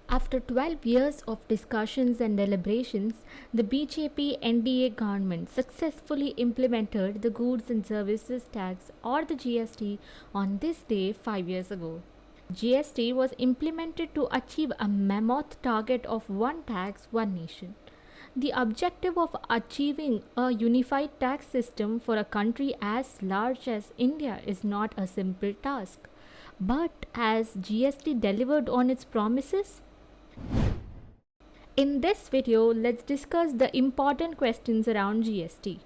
After 12 years of discussions and deliberations, the BJP NDA government successfully implemented the Goods and Services Tax or the GST on this day 5 years ago. GST was implemented to achieve a mammoth target of one tax, one nation. The objective of achieving a unified tax system for a country as large as India is not a simple task. But has GST delivered on its promises? In this video, let's discuss the important questions around GST.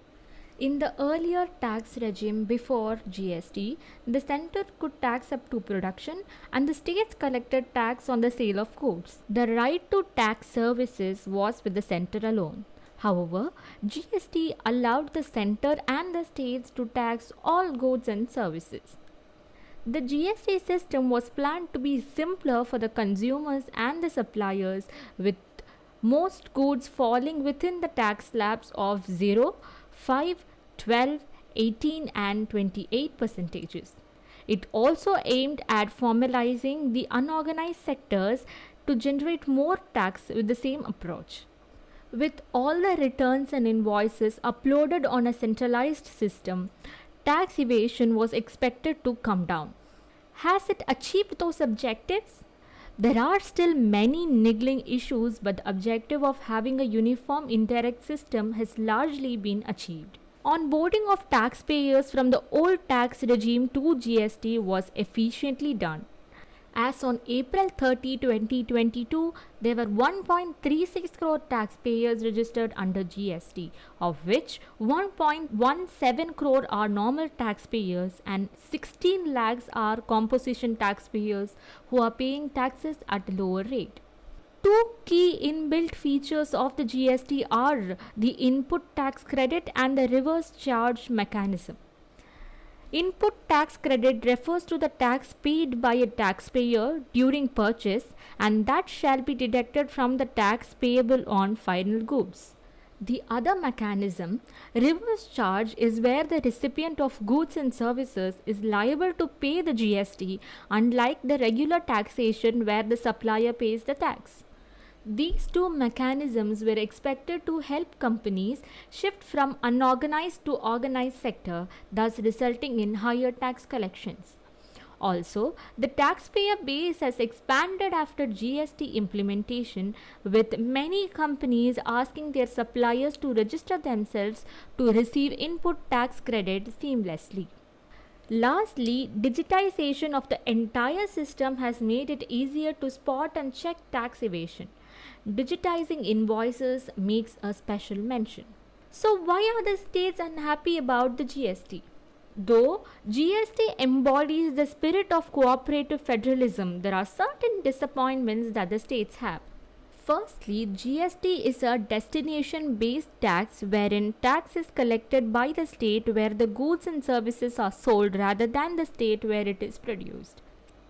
In the earlier tax regime before GST, the center could tax up to production and the states collected tax on the sale of goods. The right to tax services was with the center alone. However, GST allowed the center and the states to tax all goods and services. The GST system was planned to be simpler for the consumers and the suppliers, with most goods falling within the tax slabs of 0, 5, 12, 18 and 28 percentages. It also aimed at formalizing the unorganized sectors to generate more tax with the same approach. With all the returns and invoices uploaded on a centralized system, tax evasion was expected to come down. Has it achieved those objectives? There are still many niggling issues, but the objective of having a uniform indirect system has largely been achieved. Onboarding of taxpayers from the old tax regime to GST was efficiently done. As on April 30, 2022, there were 1.36 crore taxpayers registered under GST, of which 1.17 crore are normal taxpayers and 16 lakhs are composition taxpayers who are paying taxes at a lower rate. Two key inbuilt features of the GST are the input tax credit and the reverse charge mechanism. Input tax credit refers to the tax paid by a taxpayer during purchase, and that shall be deducted from the tax payable on final goods. The other mechanism, reverse charge, is where the recipient of goods and services is liable to pay the GST, unlike the regular taxation where the supplier pays the tax. These two mechanisms were expected to help companies shift from unorganized to organized sector, thus resulting in higher tax collections. Also, the taxpayer base has expanded after GST implementation, with many companies asking their suppliers to register themselves to receive input tax credit seamlessly. Lastly, digitization of the entire system has made it easier to spot and check tax evasion. Digitizing invoices makes a special mention. So why are the states unhappy about the GST? Though GST embodies the spirit of cooperative federalism, there are certain disappointments that the states have. Firstly, GST is a destination-based tax wherein tax is collected by the state where the goods and services are sold rather than the state where it is produced.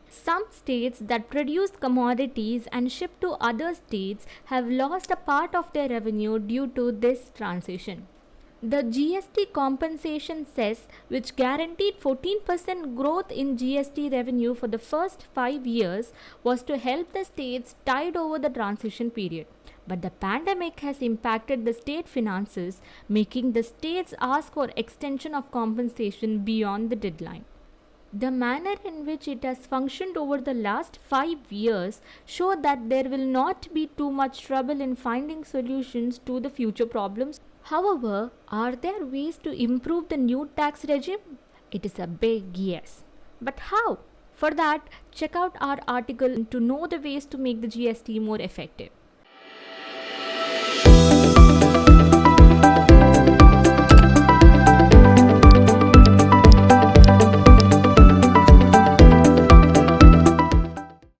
Some states that produce commodities and ship to other states have lost a part of their revenue due to this transition. The GST compensation cess, which guaranteed 14% growth in GST revenue for the first 5 years, was to help the states tide over the transition period. But the pandemic has impacted the state finances, making the states ask for extension of compensation beyond the deadline. The manner in which it has functioned over the last 5 years show that there will not be too much trouble in finding solutions to the future problems. However, are there ways to improve the new tax regime? It is a big yes. But how? For that, check out our article to know the ways to make the GST more effective.